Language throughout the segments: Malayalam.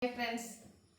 ഹായ് ഫ്രണ്ട്സ്,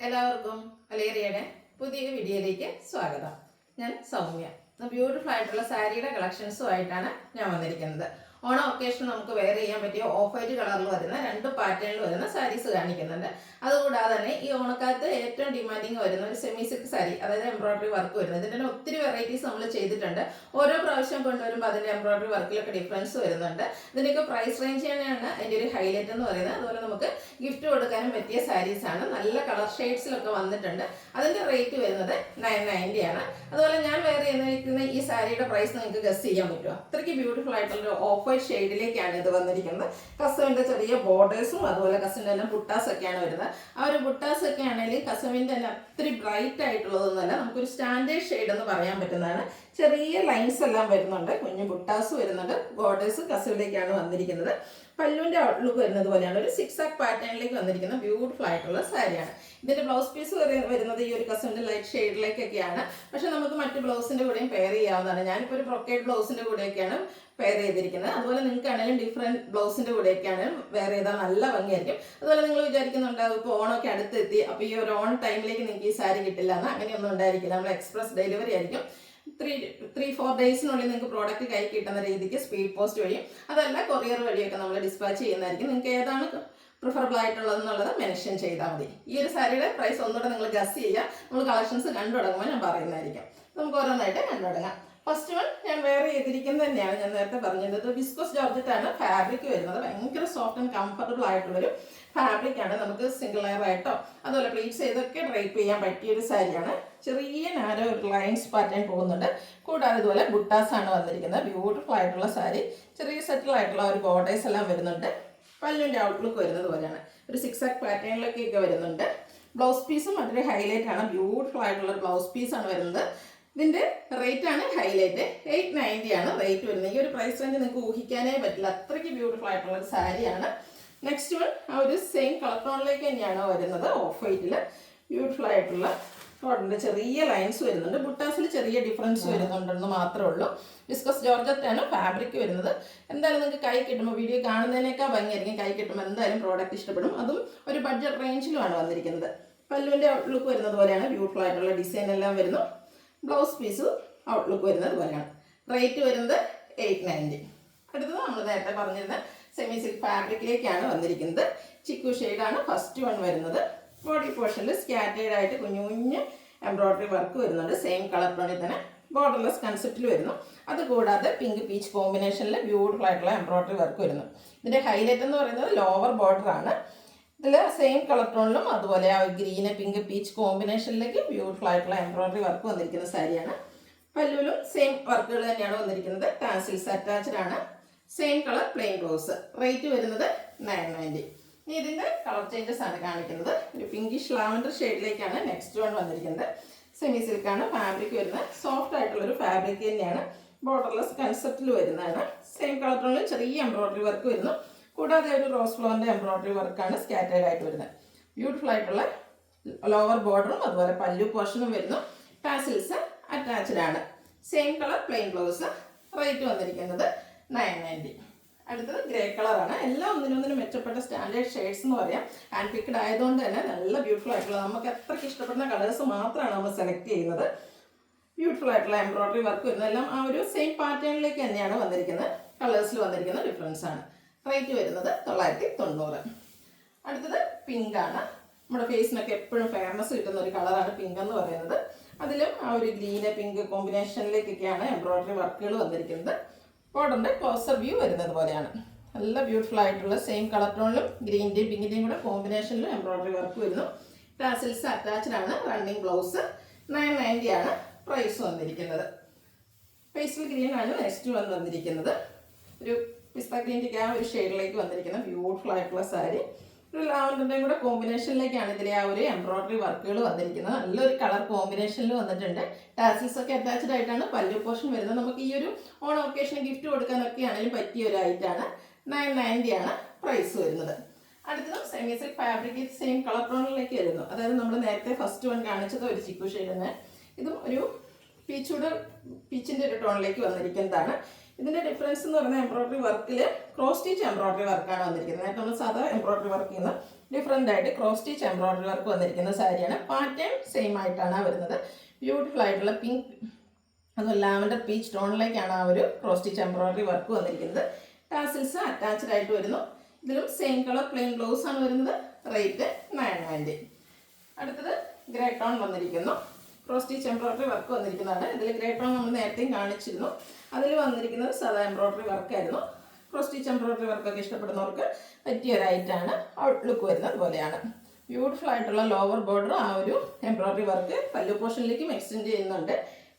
എല്ലാവർക്കും വലേറിയയുടെ പുതിയ വീഡിയോയിലേക്ക് സ്വാഗതം. ഞാൻ സൗമ്യ. ബ്യൂട്ടിഫുൾ ആയിട്ടുള്ള സാരിയുടെ കളക്ഷൻസുമായിട്ടാണ് ഞാൻ വന്നിരിക്കുന്നത്. ഓണം ഒക്കേഷൻ നമുക്ക് വെയർ ചെയ്യാൻ പറ്റിയ ഓഫ് വൈറ്റ് കളറിൽ വരുന്ന 2 പാറ്റേണിൽ വരുന്ന സാരീസ് കാണിക്കുന്നുണ്ട്. അതുകൂടാതെ തന്നെ ഈ ഓണക്കാലത്ത് ഏറ്റവും ഡിമാൻഡിങ് വരുന്ന ഒരു സെമി സിൽക്ക് സാരി, അതായത് എംബ്രോയിഡറി വർക്ക് വരുന്നത്. ഇതിൻ്റെ ഒത്തിരി വെറൈറ്റീസ് നമ്മൾ ചെയ്തിട്ടുണ്ട്. ഓരോ പ്രാവശ്യം കൊണ്ടുവരുമ്പോൾ അതിൻ്റെ എംബ്രോയിഡറി വർക്കിലൊക്കെ ഡിഫറൻസ് വരുന്നുണ്ട്. ഇതിൻ്റെയൊക്കെ പ്രൈസ് റേഞ്ച് തന്നെയാണ് അതിൻ്റെ ഒരു ഹൈലൈറ്റ് എന്ന് പറയുന്നത്. അതുപോലെ നമുക്ക് ഗിഫ്റ്റ് കൊടുക്കാനും പറ്റിയ സാരീസാണ്. നല്ല കളർ ഷെയ്ഡ്സിലൊക്കെ വന്നിട്ടുണ്ട്. അതിൻ്റെ റേറ്റ് വരുന്നത് 990 ആണ്. അതുപോലെ ഞാൻ വെയർ ചെയ്യുന്ന ഈ സാരിയുടെ പ്രൈസ് നിങ്ങൾക്ക് ഗസ് ചെയ്യാൻ പറ്റുമോ? അത്രയ്ക്ക് ബ്യൂട്ടിഫുൾ ആയിട്ടുള്ള ഓഫ് വൈറ്റ് ഷെയ്ഡിലേക്കാണ് ഇത് വന്നിരിക്കുന്നത്. കസവിൻ്റെ ചെറിയ ബോർഡേഴ്സും അതുപോലെ കസവിൻ്റെ എല്ലാം ബുട്ടാസൊക്കെയാണ് വരുന്നത്. ആ ഒരു ബുട്ടാസൊക്കെ ആണെങ്കിൽ കസവിൻ്റെ തന്നെ അത്രയും ബ്രൈറ്റ് ആയിട്ടുള്ളതൊന്നുമല്ല, നമുക്കൊരു സ്റ്റാൻഡേർഡ് ഷെയ്ഡ് എന്ന് പറയാൻ പറ്റുന്നതാണ്. ചെറിയ ലൈൻസ് എല്ലാം വരുന്നുണ്ട്, കുഞ്ഞു ബുട്ടാസ് വരുന്നുണ്ട്. ബോർഡേഴ്സ് കസവിലേക്കാണ് വന്നിരിക്കുന്നത്. പല്ലുവിൻ്റെ ഔട്ട്ലുക്ക് വരുന്നത് പോലെയാണ് ഒരു 6 പാറ്റേണിലേക്ക് വന്നിരിക്കുന്ന ബ്യൂട്ടിഫുൾ ആയിട്ടുള്ള സാരിയാണ്. ഇതിൻ്റെ ബ്ലൗസ് പീസ് വരുന്നത് ഈ ഒരു കസവിൻ്റെ ലൈറ്റ് ഷെയ്ഡിലേക്കൊക്കെയാണ്. പക്ഷെ നമുക്ക് മറ്റ് ബ്ലൗസിൻ്റെ കൂടെയും പെയർ ചെയ്യാവുന്നതാണ്. ഞാനിപ്പോൾ ഒരു ബ്രൊക്കേഡ് ബ്ലൗസിൻ്റെ കൂടെയൊക്കെയാണ് പെയർ ചെയ്തിരിക്കുന്നത്. അതുപോലെ നിങ്ങൾക്കാണെങ്കിലും ഡിഫറെൻറ്റ് ബ്ലൗസിൻ്റെ കൂടെയൊക്കെയാണ് വെയർ ചെയ്താൽ നല്ല ഭംഗിയായിരിക്കും. അതുപോലെ നിങ്ങൾ വിചാരിക്കുന്നുണ്ടാവും ഇപ്പോൾ ഓണമൊക്കെ അടുത്തെത്തി, അപ്പോൾ ഈ ഒരു ഓൺ ടൈമിലേക്ക് നിങ്ങൾക്ക് ഈ സാരി കിട്ടില്ല എന്ന്. അങ്ങനെയൊന്നും ഉണ്ടായിരിക്കില്ല. നമ്മൾ എക്സ്പ്രസ് ഡെലിവറി ആയിരിക്കും. 3-4 ഡേയ്സിനുള്ളിൽ നിങ്ങൾക്ക് പ്രോഡക്റ്റ് കൈ കിട്ടുന്ന രീതിക്ക് സ്പീഡ് പോസ്റ്റ് വഴിയും അതല്ല കൊറിയർ വഴിയൊക്കെ നമ്മൾ ഡിസ്പാച്ച് ചെയ്യുന്നതായിരിക്കും. നിങ്ങൾക്ക് ഏതാണ് പ്രിഫറബിൾ ആയിട്ടുള്ളതെന്നുള്ളത് മെൻഷൻ ചെയ്താൽ മതി. ഈ ഒരു സാരിയുടെ പ്രൈസ് ഒന്നുകൂടെ നിങ്ങൾ ഗസ് ചെയ്യുക. നമ്മൾ കളക്ഷൻസ് കണ്ടു തുടങ്ങുമ്പോൾ ഞാൻ പറയുന്നതായിരിക്കും. നമുക്ക് ഓരോന്നായിട്ട് കണ്ടു തുടങ്ങാം. ഫസ്റ്റ് വൺ ഞാൻ വെയർ ചെയ്തിരിക്കുന്നത് തന്നെയാണ് ഞാൻ നേരത്തെ പറഞ്ഞത്. വിസ്കോസ് ജോർജറ്റാണ് ഫാബ്രിക് വരുന്നത്. ഭയങ്കര സോഫ്റ്റ് ആൻഡ് കംഫർട്ടബിൾ ആയിട്ടുള്ളൊരു ഫാബ്രിക്കാണ്. നമുക്ക് സിംഗിൾ ലെയർ ആയിട്ടോ അതുപോലെ പ്ലീറ്റ്സ് ചെയ്തൊക്കെ ഡ്രൈപ്പ് ചെയ്യാൻ പറ്റിയൊരു സാരിയാണ്. ചെറിയ നാരോ ലൈൻസ് പാറ്റേൺ പോകുന്നുണ്ട്. കൂടാതെ ഇതുപോലെ ബുട്ടാസാണ് വന്നിരിക്കുന്നത്. ബ്യൂട്ടിഫുൾ ആയിട്ടുള്ള സാരി. ചെറിയ സെറ്റിൽ ആയിട്ടുള്ള ഒരു ബോർഡേഴ്സ് എല്ലാം വരുന്നുണ്ട്. പല്ലുവിൻ്റെ ഔട്ട്ലുക്ക് വരുന്നത് പോലെയാണ് ഒരു 6 പാറ്റേണിലൊക്കെ വരുന്നുണ്ട്. ബ്ലൗസ് പീസും അതിൻ്റെ ഹൈലൈറ്റ് ആണ്. ബ്യൂട്ടിഫുൾ ആയിട്ടുള്ള ഒരു ബ്ലൗസ് പീസാണ് വരുന്നത്. ഇതിൻ്റെ റേറ്റ് ആണ് ഹൈലൈറ്റ്. 890 ആണ് റേറ്റ് വരുന്നത്. ഈ ഒരു പ്രൈസ് റേഞ്ച് നിങ്ങൾക്ക് ഊഹിക്കാനേ പറ്റില്ല. അത്രയ്ക്ക് ബ്യൂട്ടിഫുൾ ആയിട്ടുള്ള ഒരു സാരിയാണ്. നെക്സ്റ്റ് വൺ ആ ഒരു സെയിം കളർ ടോണിലേക്ക് തന്നെയാണ് വരുന്നത്. ഓഫ് വൈറ്റിൽ ബ്യൂട്ടിഫുൾ ആയിട്ടുള്ള ടോണിൻ്റെ ചെറിയ ലൈൻസ് വരുന്നുണ്ട്. ബുട്ടാസിൽ ചെറിയ ഡിഫറൻസ് വരുന്നുണ്ടെന്ന് മാത്രമേ ഉള്ളൂ. വിസ്കോസ് ജോർജറ്റാണ് ഫാബ്രിക് വരുന്നത്. എന്തായാലും നിങ്ങൾക്ക് കൈ കിട്ടുമ്പോൾ വീഡിയോ കാണുന്നതിനേക്കാൾ ഭംഗിയായിരിക്കും. കൈ കിട്ടുമ്പോൾ എന്തായാലും പ്രോഡക്റ്റ് ഇഷ്ടപ്പെടും. അതും ഒരു ബഡ്ജറ്റ് റേഞ്ചിലുമാണ് വന്നിരിക്കുന്നത്. പല്ലുവിൻ്റെ ഔട്ട്ലുക്ക് വരുന്നത് പോലെയാണ്. ബ്യൂട്ടിഫുൾ ആയിട്ടുള്ള ഡിസൈൻ എല്ലാം വരുന്നു. ബ്ലൗസ് പീസ് ഔട്ട്ലുക്ക് വരുന്നത് പോലെയാണ്. റേറ്റ് വരുന്നത് 890. അടുത്തത് നമ്മൾ നേരത്തെ പറഞ്ഞിരുന്ന സെമി സിൽക്ക് ഫാബ്രിക്കിലേക്കാണ് വന്നിരിക്കുന്നത്. ചിക്കു ഷെയ്ഡാണ് ഫസ്റ്റ് വൺ വരുന്നത്. ബോഡി പോർഷനിൽ സ്കാറ്റേഡ് ആയിട്ട് കുഞ്ഞു കുഞ്ഞ് എംബ്രോയിഡറി വർക്ക് വരുന്നുണ്ട്. സെയിം കളർ ടോണിൽ തന്നെ ബോർഡർലെസ് കൺസെപ്റ്റിൽ വരുന്നു. അതുകൂടാതെ പിങ്ക് പീച്ച് കോമ്പിനേഷനിൽ ബ്യൂട്ടിഫുൾ ആയിട്ടുള്ള എംബ്രോയിഡറി വർക്ക് വരുന്നു. ഇതിൻ്റെ ഹൈലൈറ്റ് എന്ന് പറയുന്നത് ലോവർ ബോർഡറാണ്. ഇതിൽ സെയിം കളർ ടോണിലും അതുപോലെ ആ ഗ്രീന് പിങ്ക് പീച്ച് കോമ്പിനേഷനിലേക്ക് ബ്യൂട്ടിഫുൾ ആയിട്ടുള്ള എംബ്രോയിഡറി വർക്ക് വന്നിരിക്കുന്ന സാരിയാണ്. പല്ലുവിലും സെയിം വർക്കുകൾ തന്നെയാണ് വന്നിരിക്കുന്നത്. ടാസിൽസ് അറ്റാച്ച്ഡ് ആണ്. Same colour plain blouse. Rate വരുന്നത് 990. ഇനി ഇതിൻ്റെ കളർ ചേഞ്ചസ് ആണ് കാണിക്കുന്നത്. ഒരു പിങ്കിഷ് ലാവൻഡർ ഷെയ്ഡിലേക്കാണ് നെക്സ്റ്റ് വൺ വന്നിരിക്കുന്നത്. സെമി സിൽക്കാണ് ഫാബ്രിക് വരുന്നത്. സോഫ്റ്റ് ആയിട്ടുള്ളൊരു ഫാബ്രിക് തന്നെയാണ്. ബോർഡർലെസ് കൺസെപ്റ്റിൽ വരുന്നതാണ്. സെയിം കളർ ടോണിൽ ചെറിയ എംബ്രോയിഡറി വർക്ക് വരുന്നു. കൂടാതെ ഒരു റോസ് ഫ്ലവറിൻ്റെ എംബ്രോയിഡറി വർക്കാണ് സ്കാറ്റേഡ് ആയിട്ട് വരുന്നത്. ബ്യൂട്ടിഫുൾ ആയിട്ടുള്ള ലോവർ ബോർഡറും അതുപോലെ പല്ലു പോർഷനും വരുന്നു. ടാസിൽസ് അറ്റാച്ച്ഡ് ആണ്. Same colour plain blouse. Rate വന്നിരിക്കുന്നത് 990. അടുത്തത് ഗ്രേ കളറാണ്. എല്ലാം ഒന്നിനൊന്നിനും മെച്ചപ്പെട്ട സ്റ്റാൻഡേർഡ് ഷെയ്ഡ്സ് എന്ന് പറയാം. ഹാൻഡ് പിക്ഡ് ആയതുകൊണ്ട് തന്നെ നല്ല ബ്യൂട്ടിഫുൾ ആയിട്ടുള്ള നമുക്ക് എത്രയ്ക്ക് ഇഷ്ടപ്പെടുന്ന കളേഴ്സ് മാത്രമാണ് നമ്മൾ സെലക്ട് ചെയ്യുന്നത്. ബ്യൂട്ടിഫുൾ ആയിട്ടുള്ള എംബ്രോയിഡറി വർക്ക് വരുന്നതെല്ലാം ആ ഒരു സെയിം പാറ്റേണിലേക്ക് തന്നെയാണ് വന്നിരിക്കുന്നത്. കളേഴ്സിൽ വന്നിരിക്കുന്ന ഡിഫറൻസ് ആണ്. റേറ്റ് വരുന്നത് 990. അടുത്തത് പിങ്ക് ആണ്. നമ്മുടെ ഫേസിനൊക്കെ എപ്പോഴും ഫേമസ് കിട്ടുന്ന ഒരു കളറാണ് പിങ്ക് എന്ന് പറയുന്നത്. അതിലും ആ ഒരു ഗ്രീന് പിങ്ക് കോമ്പിനേഷനിലേക്കൊക്കെയാണ് എംബ്രോയിഡറി വർക്കുകൾ വന്നിരിക്കുന്നത്. ബോർഡറിൻ്റെ ക്ലോസർ വ്യൂ വരുന്നത് പോലെയാണ്. നല്ല ബ്യൂട്ടിഫുൾ ആയിട്ടുള്ള സെയിം കളർ ടോണിലും ഗ്രീൻ്റെയും പിങ്കിൻ്റെയും കൂടെ കോമ്പിനേഷനിലും എംബ്രോയിഡറി വർക്ക് വരുന്നു. ടാസിൽസ് അറ്റാച്ച്ഡ് ആണ്. Running blouse. 990 ആണ് പ്രൈസ് വന്നിരിക്കുന്നത്. പേസ്റ്റൽ ഗ്രീൻ ആണ് നെക്സ്റ്റ് വന്നിരിക്കുന്നത്. ഒരു പിസ്ത ഗ്രീൻ്റെ ആ ഒരു ഷെയ്ഡിലേക്ക് വന്നിരിക്കുന്ന ബ്യൂട്ടിഫുൾ ആയിട്ടുള്ള സാരി. ഒരു ലാവൻഡറിൻ്റെയും കൂടെ കോമ്പിനേഷനിലേക്കാണ് ഇതിലെ ആ ഒരു എംബ്രോയിഡറി വർക്കുകൾ വന്നിരിക്കുന്നത്. നല്ലൊരു കളർ കോമ്പിനേഷനിൽ വന്നിട്ടുണ്ട്. ടാസിൽസ് ഒക്കെ അറ്റാച്ച്ഡ് ആയിട്ടാണ് പല്ലു പോർഷൻ വരുന്നത്. നമുക്ക് ഈ ഒരു ഓണം ഒക്കേഷന് ഗിഫ്റ്റ് കൊടുക്കാനൊക്കെ ആണെങ്കിലും പറ്റിയ ഒരു ഐറ്റാണ്. 990 ആണ് പ്രൈസ് വരുന്നത്. അടുത്തതും semi silk fabric same colour ടോണിലേക്ക് വരുന്നു. അതായത് നമ്മൾ നേരത്തെ ഫസ്റ്റ് വൺ കാണിച്ചത് ഒരു ചിക്കു ഷെയ്ഡ്. ഇതും ഒരു പീച്ചിൻ്റെ ഒരു ടോണിലേക്ക് വന്നിരിക്കുന്നതാണ്. ഇതിൻ്റെ ഡിഫറൻസ് എന്ന് പറയുന്നത് എംബ്രോയിഡറി വർക്കിൽ ക്രോസ് സ്റ്റിച്ച് എംബ്രോയിഡറി വർക്കാണ് വന്നിരിക്കുന്നത്. നേരത്തെ നമ്മൾ സാധാ എംബ്രോയിഡറി വർക്ക് ചെയ്യുന്ന ഡിഫറെൻ്റ് ആയിട്ട് ക്രോസ് സ്റ്റിച്ച് എംബ്രോയിഡറി വർക്ക് വന്നിരിക്കുന്ന സാരിയാണ്. പാറ്റേൺ സെയിം ആയിട്ടാണ് വരുന്നത്. ബ്യൂട്ടിഫുൾ ആയിട്ടുള്ള പിങ്ക് അതുപോലെ ലാവൻഡർ പീച്ച് ടോണിലേക്കാണ് ആ ഒരു ക്രോസ് സ്റ്റിച്ച് എംബ്രോയിഡറി വർക്ക് വന്നിരിക്കുന്നത്. ടാസിൽസ് അറ്റാച്ച്ഡ് ആയിട്ട് വരുന്നു. ഇതിലും സെയിം കളർ പ്ലെയിൻ ബ്ലൗസ് ആണ് വരുന്നത്. റേറ്റ് 990. അടുത്തത് ഗ്രേ ടോൺ വന്നിരിക്കുന്നു. ക്രോസ് സ്റ്റിച്ച് എംബ്രോയിഡറി വർക്ക് വന്നിരിക്കുന്നതാണ്. ഇതിൽ ഗ്രേ ടോൺ നമ്മൾ നേരത്തെയും കാണിച്ചിരുന്നു. അതിൽ വന്നിരിക്കുന്നത് സാധാ എംബ്രോയിഡറി വർക്കായിരുന്നു. ക്രോസ് സ്റ്റിച്ച് എംബ്രോയിഡറി വർക്കൊക്കെ ഇഷ്ടപ്പെടുന്നവർക്ക് പറ്റിയ ഒരു ഐറ്റാണ്. ഔട്ട്ലുക്ക് വരുന്നത് പോലെയാണ്. ബ്യൂട്ടിഫുൾ ആയിട്ടുള്ള ലോവർ ബോർഡർ ആ ഒരു എംബ്രോയിഡറി വർക്ക് പല്ലു പോർഷനിലേക്കും എക്സ്റ്റെൻഡ് ചെയ്യുന്നുണ്ട്.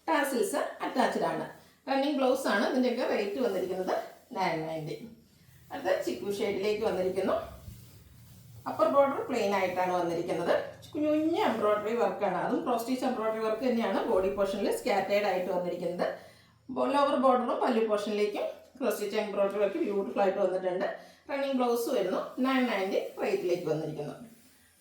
ടാസിൽസ് അറ്റാച്ച്ഡ് ആണ്. റണ്ണിങ് ബ്ലൗസ് ആണ്. ഇതിൻ്റെയൊക്കെ റേറ്റ് വന്നിരിക്കുന്നത് 990. അടുത്ത ചിക്കു ഷെയ്ഡിലേക്ക് വന്നിരിക്കുന്നു. അപ്പർ ബോർഡർ പ്ലെയിൻ ആയിട്ടാണ് വന്നിരിക്കുന്നത്. കുഞ്ഞു എംബ്രോയിഡറി വർക്കാണ്. അതും ക്രോസ് സ്റ്റിച്ച് എംബ്രോയിഡറി വർക്ക് തന്നെയാണ്. ബോഡി പോർഷനിൽ സ്കാറ്റേഡ് ആയിട്ട് വന്നിരിക്കുന്നത്. ലോവർ ബോർഡറും പല്ലു പോർഷനിലേക്കും cross stitch embroidery work beautiful ആയിട്ട് വന്നിട്ടുണ്ട്. റണ്ണിങ് ബ്ലൗസ് വരുന്നു. 990 റേറ്റിലേക്ക് വന്നിരിക്കുന്നു.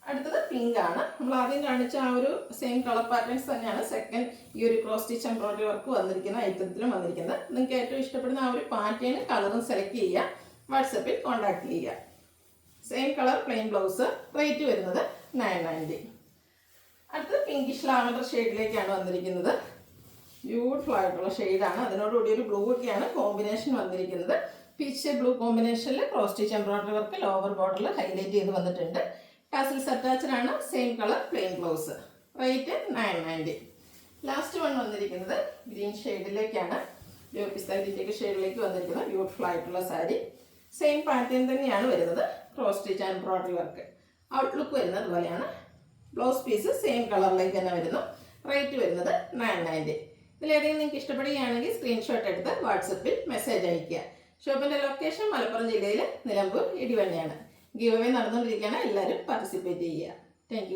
അടുത്തത് പിങ്ക് ആണ്. നമ്മൾ ആദ്യം കാണിച്ച ആ ഒരു സെയിം കളർ പാറ്റേൺസ് തന്നെയാണ് സെക്കൻഡ് ഈ ഒരു ക്രോസ് സ്റ്റിച്ച് എംബ്രോയിഡറി വർക്ക് വന്നിരിക്കുന്ന ഐറ്റത്തിലും വന്നിരിക്കുന്നത്. നിങ്ങൾക്ക് ഏറ്റവും ഇഷ്ടപ്പെടുന്ന ആ ഒരു പാറ്റേൺ കളറും സെലക്ട് ചെയ്യുക. വാട്സപ്പിൽ കോൺടാക്ട് ചെയ്യുക. Same colour plain blouse. Rate വരുന്നത് 990. അടുത്തത് പിങ്കിഷ് ലാവൻഡർ ഷെയ്ഡിലേക്കാണ് വന്നിരിക്കുന്നത്. ബ്യൂട്ടിഫുൾ ആയിട്ടുള്ള ഷെയ്ഡാണ്. അതിനോടുകൂടി ഒരു ബ്ലൂ ഒക്കെയാണ് കോമ്പിനേഷൻ വന്നിരിക്കുന്നത്. പീച്ച് ബ്ലൂ കോമ്പിനേഷനിൽ cross stitch embroidery work lower ബോർഡറിൽ ഹൈലൈറ്റ് ചെയ്ത് വന്നിട്ടുണ്ട്. ടാസിൽസ് അറ്റാച്ച്ഡ് ആണ്. Same colour plain blouse. Rate 990. Last one വന്നിരിക്കുന്നത് ഗ്രീൻ ഷെയ്ഡിലേക്കാണ്. പിസ്ത ഗ്രീൻ്റെ ഷെയ്ഡിലേക്ക് വന്നിരിക്കുന്നത് ബ്യൂട്ടിഫുൾ ആയിട്ടുള്ള സാരി. സെയിം പാറ്റേൺ തന്നെയാണ് വരുന്നത്. Cross stitch embroidery work. Outlook വരുന്നത് പോലെയാണ്. ബ്ലൗസ് പീസ് സെയിം കളറിലേക്ക് തന്നെ വരുന്നു. റേറ്റ് വരുന്നത് 990. ഇതിലേതെങ്കിലും നിങ്ങൾക്ക് ഇഷ്ടപ്പെടുകയാണെങ്കിൽ സ്ക്രീൻഷോട്ട് എടുത്ത് വാട്സപ്പിൽ മെസ്സേജ് അയയ്ക്കുക. ഷോപ്പിൻ്റെ ലൊക്കേഷൻ മലപ്പുറം ജില്ലയിൽ നിലമ്പൂർ ഇടിവണ്ണയാണ്. ഗിവ് അവേ നടന്നുകൊണ്ടിരിക്കുകയാണ്. എല്ലാവരും പാർട്ടിസിപ്പേറ്റ് ചെയ്യുക. താങ്ക്